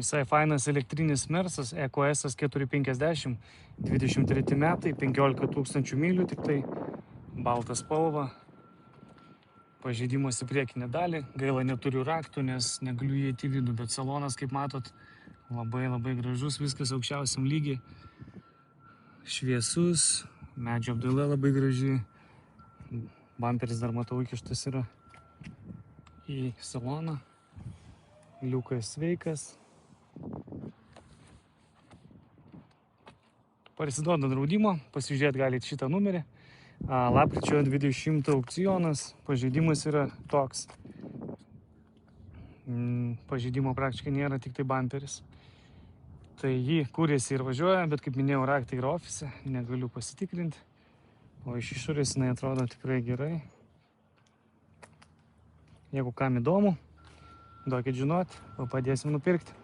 Visai fainas elektrinis Mersas EQS 450, 23 metai, 15 000 mylių, tik tai balta spalva. Pažeidimas į priekinę dalį. Gaila neturiu raktų, nes negaliu įeiti į vidų, bet salonas, kaip matot, labai gražus, viskas aukščiausiam lygiai. Šviesus, medžio apdaila labai graži. Bamperis dar matau įkištas yra į saloną. Liukas sveikas. Parsiduoda draudimo, pasižiūrėti galite šitą numerį. Lapkričio 20 aukcionas, pažeidimas yra toks. Pažeidimo praktiškai nėra, tik tai bamperis. Tai jį kūrėsi ir važiuoja, bet kaip minėjau, raktai yra ofise, negaliu pasitikrinti. O iš išorės jinai atrodo tikrai gerai. Jeigu kam įdomu, duokit žinot, padėsim nupirkti.